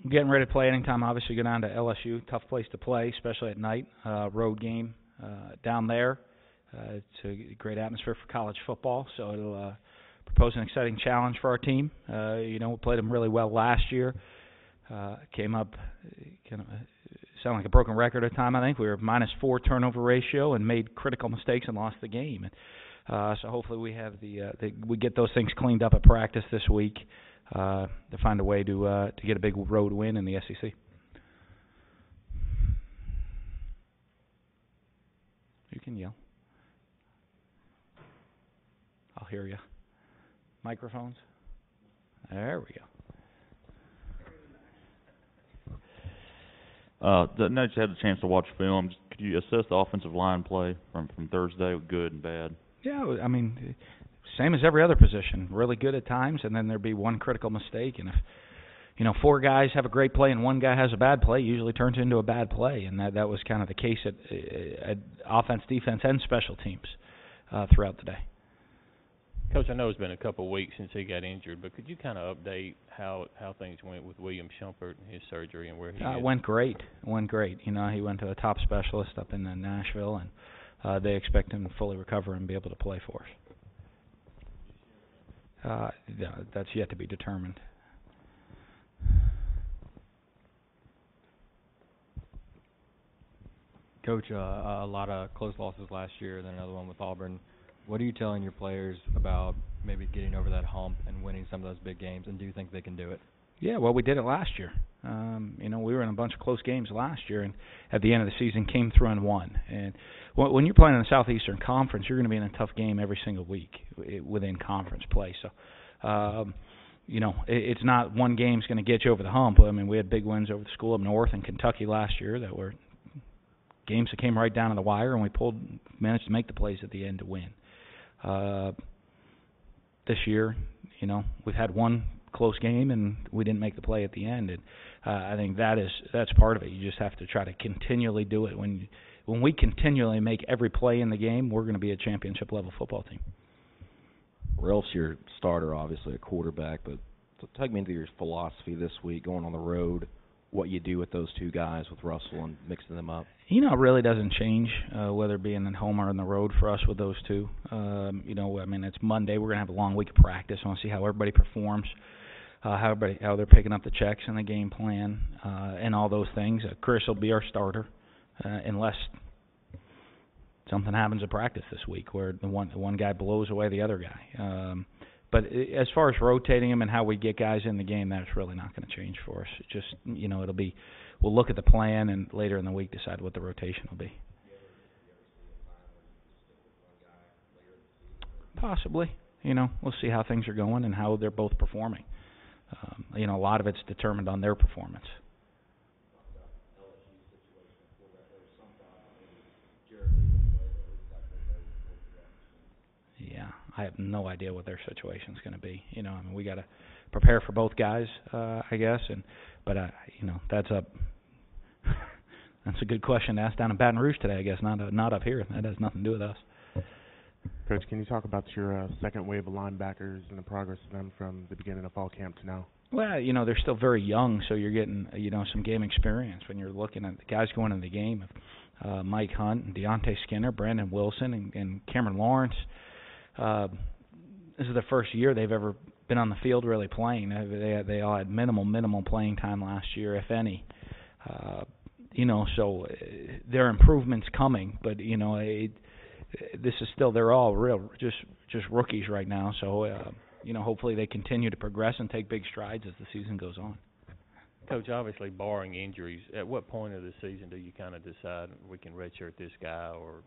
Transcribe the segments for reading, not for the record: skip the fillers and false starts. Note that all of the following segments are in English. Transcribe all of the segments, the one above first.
Getting ready to play anytime, obviously, go down to LSU. Tough place to play, especially at night. Road game down there. It's a great atmosphere for college football, so it'll propose an exciting challenge for our team. We played them really well last year. Came up, sound like a broken record at time. I think we were -4 turnover ratio and made critical mistakes and lost the game. So hopefully we get those things cleaned up at practice this week to find a way to get a big road win in the SEC. You can yell. I'll hear you. Microphones? There we go. Now that you had the chance to watch film, could you assess the offensive line play from Thursday, good and bad? Yeah, I mean, same as every other position. Really good at times, and then there'd be one critical mistake. And if 4 guys have a great play and 1 guy has a bad play, it usually turns into a bad play. And that was kind of the case at offense, defense, and special teams throughout the day. Coach, I know it's been a couple of weeks since he got injured, but could you kind of update how things went with William Shumpert and his surgery and where he is? It went great. He went to a top specialist up in Nashville, and they expect him to fully recover and be able to play for us. That's yet to be determined. Coach, a lot of close losses last year, then another one with Auburn. What are you telling your players about maybe getting over that hump and winning some of those big games, and do you think they can do it? Yeah, well, we did it last year. We were in a bunch of close games last year, and at the end of the season came through and won. And when you're playing in the Southeastern Conference, you're going to be in a tough game every single week within conference play. So, it's not one game's going to get you over the hump. I mean, we had big wins over the school up north and Kentucky last year that were games that came right down to the wire, and we managed to make the plays at the end to win. This year, we've had one close game and we didn't make the play at the end, and I think that's part of it. You just have to try to continually do it. When we continually make every play in the game, we're going to be a championship level football team. Ralph's your starter, obviously a quarterback, but take me into your philosophy this week, going on the road, what you do with those 2 guys, with Russell and mixing them up. It really doesn't change whether it be in the home or on the road for us with those 2. It's Monday. We're going to have a long week of practice. I want to see how everybody performs, how they're picking up the checks and the game plan, and all those things. Chris will be our starter unless something happens at practice this week where the one guy blows away the other guy. But as far as rotating them and how we get guys in the game, that's really not going to change for us. It just, it'll be, we'll look at the plan and later in the week decide what the rotation will be. Possibly. We'll see how things are going and how they're both performing. A lot of it's determined on their performance. Yeah, I have no idea what their situation's going to be. We got to prepare for both guys, I guess. But that's a good question to ask down in Baton Rouge today, I guess. Not up here. That has nothing to do with us. Coach, can you talk about your second wave of linebackers and the progress of them from the beginning of fall camp to now? Well, they're still very young, so you're getting, some game experience when you're looking at the guys going into the game. Mike Hunt and Deontay Skinner, Brandon Wilson, and Cameron Lawrence. This is the first year they've ever been on the field really playing. They all had minimal playing time last year, if any. So there are improvements coming, but this is still, they're all real just rookies right now. So hopefully they continue to progress and take big strides as the season goes on. Coach, obviously barring injuries, at what point of the season do you kind of decide we can redshirt this guy, or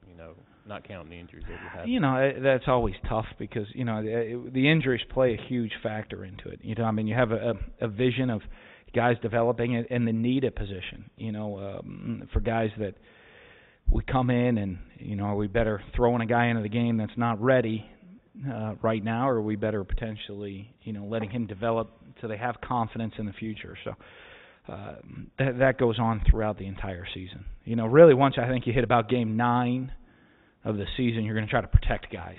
not counting the injuries that you have? That's always tough because the injuries play a huge factor into it. You have a vision of guys developing it and the need at position. For guys that we come in and are we better throwing a guy into the game that's not ready right now, or are we better potentially letting him develop so they have confidence in the future? So that goes on throughout the entire season. Really once I think you hit about game 9 of the season, you're going to try to protect guys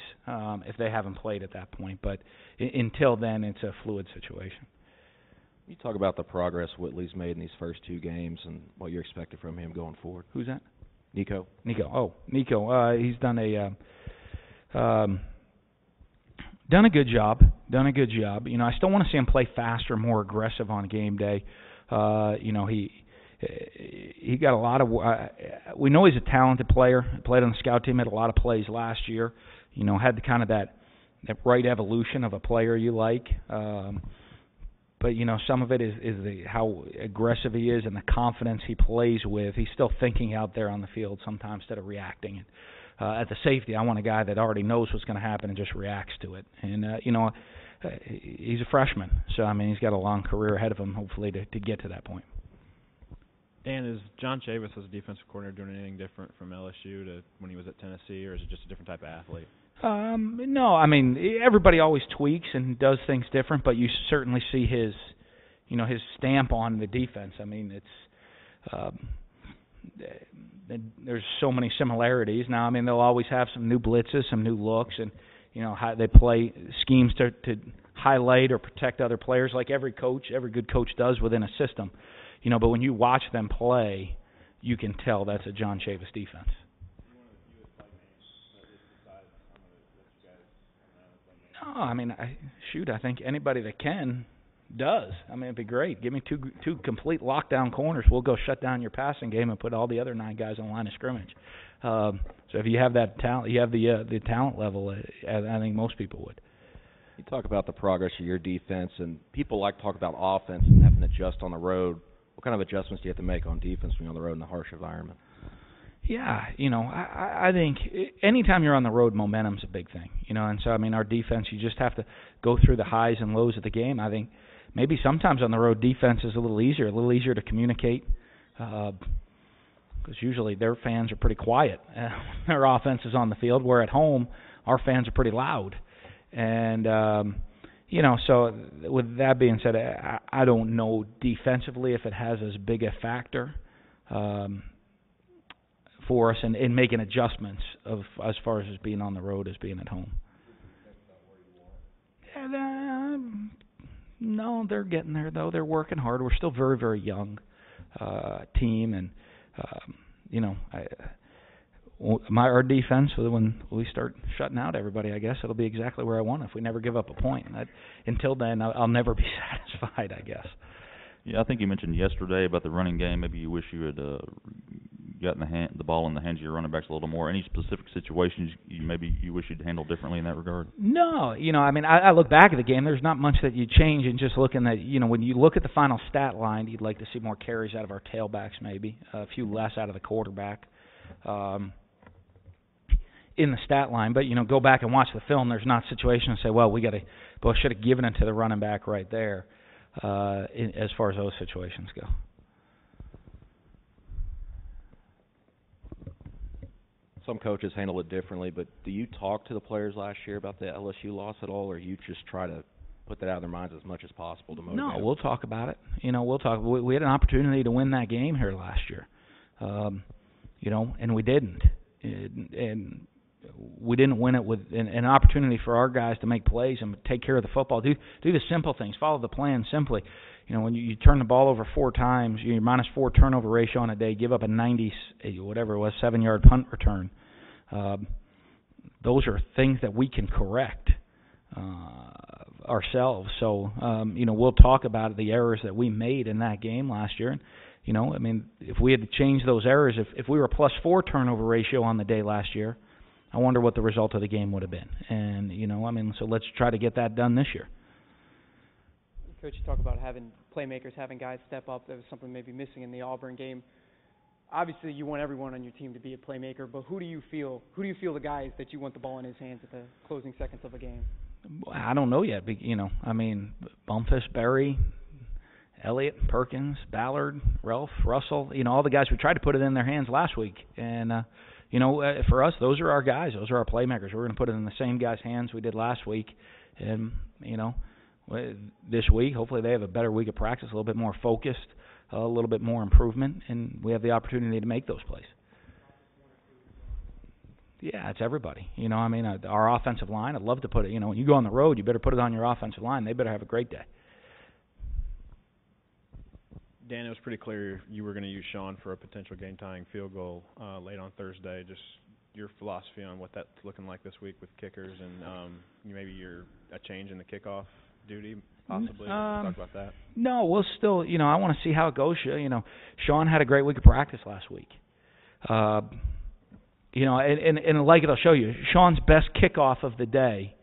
if they haven't played at that point. But until then, it's a fluid situation. You talk about the progress Whitley's made in these first 2 games and what you're expecting from him going forward. Who's that? Nico. Nico. He's done a good job. You know, I still want to see him play faster, more aggressive on game day. You know, he got a lot of. We know he's a talented player. He played on the scout team, had a lot of plays last year. You know, had the kind of that right evolution of a player you like. But you know, some of it is how aggressive he is and the confidence he plays with. He's still thinking out there on the field sometimes instead of reacting. At the safety, I want a guy that already knows what's going to happen and just reacts to it. And you know, he's a freshman, so I mean, he's got a long career ahead of him, hopefully, to get to that point. Dan, is John Chavis as a defensive coordinator doing anything different from LSU to when he was at Tennessee, or is it just a different type of athlete? No, I mean, everybody always tweaks and does things different, but you certainly see his stamp on the defense. I mean, it's there's so many similarities. Now, I mean, they'll always have some new blitzes, some new looks, and you know how they play schemes to highlight or protect other players, like every good coach does within a system. You know, but when you watch them play, you can tell that's a John Chavis defense. No, I mean, I think anybody that can does. I mean, it'd be great. Give me two complete lockdown corners. We'll go shut down your passing game and put all the other 9 guys on the line of scrimmage. So if you have that talent, you have the talent level. I think most people would. You talk about the progress of your defense, and people like to talk about offense and having to adjust on the road. What kind of adjustments do you have to make on defense when you're on the road in a harsh environment? Yeah, you know, I think anytime you're on the road, momentum's a big thing. You know, and so, I mean, our defense, you just have to go through the highs and lows of the game. I think maybe sometimes on the road, defense is a little easier to communicate because usually their fans are pretty quiet. Their offense is on the field, where at home, our fans are pretty loud. And, you know, so with that being said, I don't know defensively if it has as big a factor for us in making adjustments of as far as being on the road as being at home. No, they're getting there, though. They're working hard. We're still very, very young team, and you know, our defense, when we start shutting out everybody, I guess it'll be exactly where I want it if we never give up a point. Until then, I'll never be satisfied, I guess. Yeah, I think you mentioned yesterday about the running game. Maybe you wish you had gotten the ball in the hands of your running backs a little more. Any specific situations you wish you'd handle differently in that regard? No, you know, I mean, I look back at the game. There's not much that you change in just looking at, you know, when you look at the final stat line, you'd like to see more carries out of our tailbacks, maybe a few less out of the quarterback in the stat line. But you know, go back and watch the film. There's not situations to say, well, should have given it to the running back right there. As far as those situations go. Some coaches handle it differently, but do you talk to the players last year about the LSU loss at all, or you just try to put that out of their minds as much as possible to motivate them? No, we'll talk about it. You know, we'll talk. We had an opportunity to win that game here last year, you know, and we didn't. And we didn't win it with an opportunity for our guys to make plays and take care of the football. Do the simple things. Follow the plan simply. You know, when you turn the ball over 4 times, you're -4 turnover ratio on a day, give up a 7-yard punt return. Those are things that we can correct ourselves. So, you know, we'll talk about the errors that we made in that game last year. And, you know, I mean, if we had to change those errors, if we were +4 turnover ratio on the day last year, I wonder what the result of the game would have been. And, you know, I mean, so let's try to get that done this year. Coach, you talk about having playmakers, having guys step up. That was something maybe missing in the Auburn game. Obviously, you want everyone on your team to be a playmaker, but who do you feel the guys that you want the ball in his hands at the closing seconds of a game? I don't know yet. You know, I mean, Bumphus, Berry, Elliott, Perkins, Ballard, Ralph, Russell, you know, all the guys. We tried to put it in their hands last week. And, you know, for us, those are our guys. Those are our playmakers. We're going to put it in the same guys' hands we did last week. And, you know, this week, hopefully they have a better week of practice, a little bit more focused, a little bit more improvement, and we have the opportunity to make those plays. Yeah, it's everybody. You know, I mean, our offensive line, I'd love to put it, you know, when you go on the road, you better put it on your offensive line. They better have a great day. Dan, it was pretty clear you were going to use Sean for a potential game-tying field goal late on Thursday. Just your philosophy on what that's looking like this week with kickers and maybe a change in the kickoff duty, possibly. Talk about that. No, we'll still, I want to see how it goes. Sean had a great week of practice last week. And like it'll show you, Sean's best kickoff of the day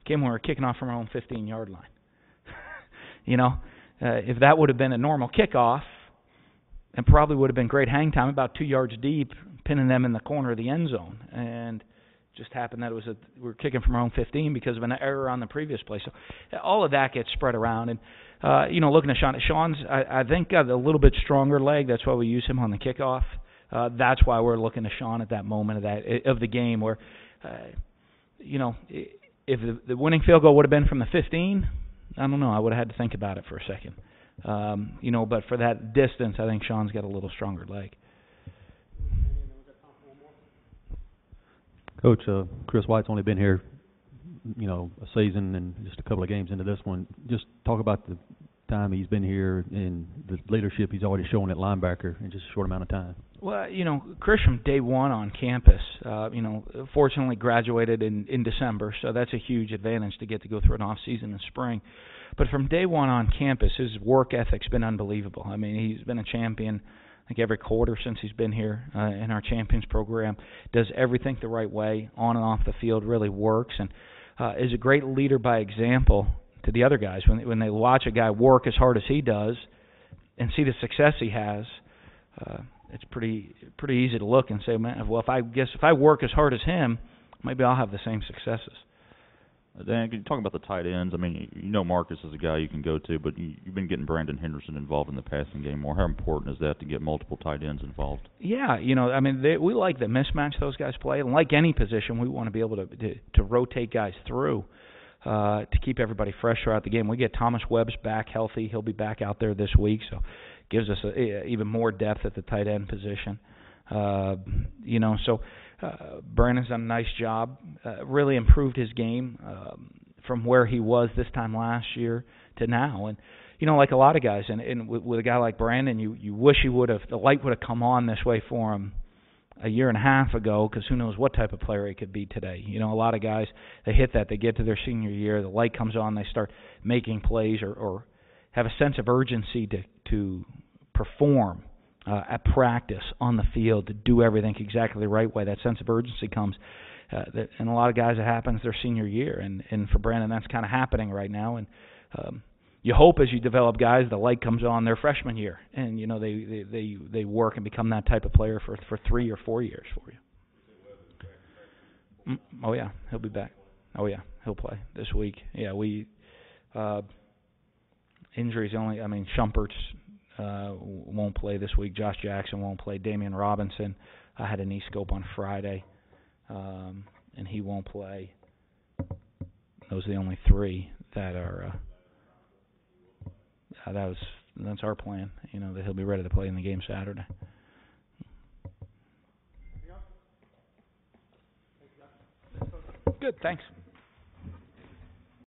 came when we were kicking off from our own 15-yard line. If that would have been a normal kickoff, and probably would have been great hang time, about 2 yards deep, pinning them in the corner of the end zone. And just happened that we were kicking from our own 15 because of an error on the previous play. So all of that gets spread around. And, looking at Sean's, I think, got a little bit stronger leg. That's why we use him on the kickoff. That's why we're looking to Sean at that moment of the game where, if the winning field goal would have been from the 15, I don't know. I would have had to think about it for a second. But for that distance, I think Sean's got a little stronger leg. Coach, Chris White's only been here, a season and just a couple of games into this one. Just talk about the time he's been here and the leadership he's already shown at linebacker in just a short amount of time. Well, Chris from day one on campus, fortunately graduated in December, so that's a huge advantage to get to go through an off-season in spring. But from day one on campus, his work ethic's been unbelievable. I mean, he's been a champion, I think, every quarter since he's been here in our Champions program. Does everything the right way, on and off the field, really works, and is a great leader by example to the other guys. When they watch a guy work as hard as he does and see the success he has, it's pretty easy to look and say, man, well, if I work as hard as him, maybe I'll have the same successes. Dan, can you talk about the tight ends? I mean, Marcus is a guy you can go to, but you've been getting Brandon Henderson involved in the passing game more. How important is that to get multiple tight ends involved? Yeah, we like the mismatch those guys play. And like any position, we want to be able to rotate guys through to keep everybody fresh throughout the game. We get Thomas Webb's back healthy. He'll be back out there this week, so gives us even more depth at the tight end position. Brandon's done a nice job, really improved his game from where he was this time last year to now. And, like a lot of guys, and with a guy like Brandon, you wish the light would have come on this way for him a year and a half ago, because who knows what type of player he could be today. A lot of guys, they get to their senior year, the light comes on, they start making plays or have a sense of urgency to perform at practice, on the field, to do everything exactly the right way. That sense of urgency comes. And a lot of guys, it happens their senior year. And for Brandon, that's kind of happening right now. And you hope as you develop guys, the light comes on their freshman year. And, they work and become that type of player for 3 or 4 years for you. Oh, yeah, he'll be back. Oh, yeah, he'll play this week. Yeah, injuries only, Shumpert's won't play this week. Josh Jackson won't play. Damian Robinson had a knee scope on Friday, and he won't play. Those are the only 3 that are. That's our plan. That he'll be ready to play in the game Saturday. Good. Thanks.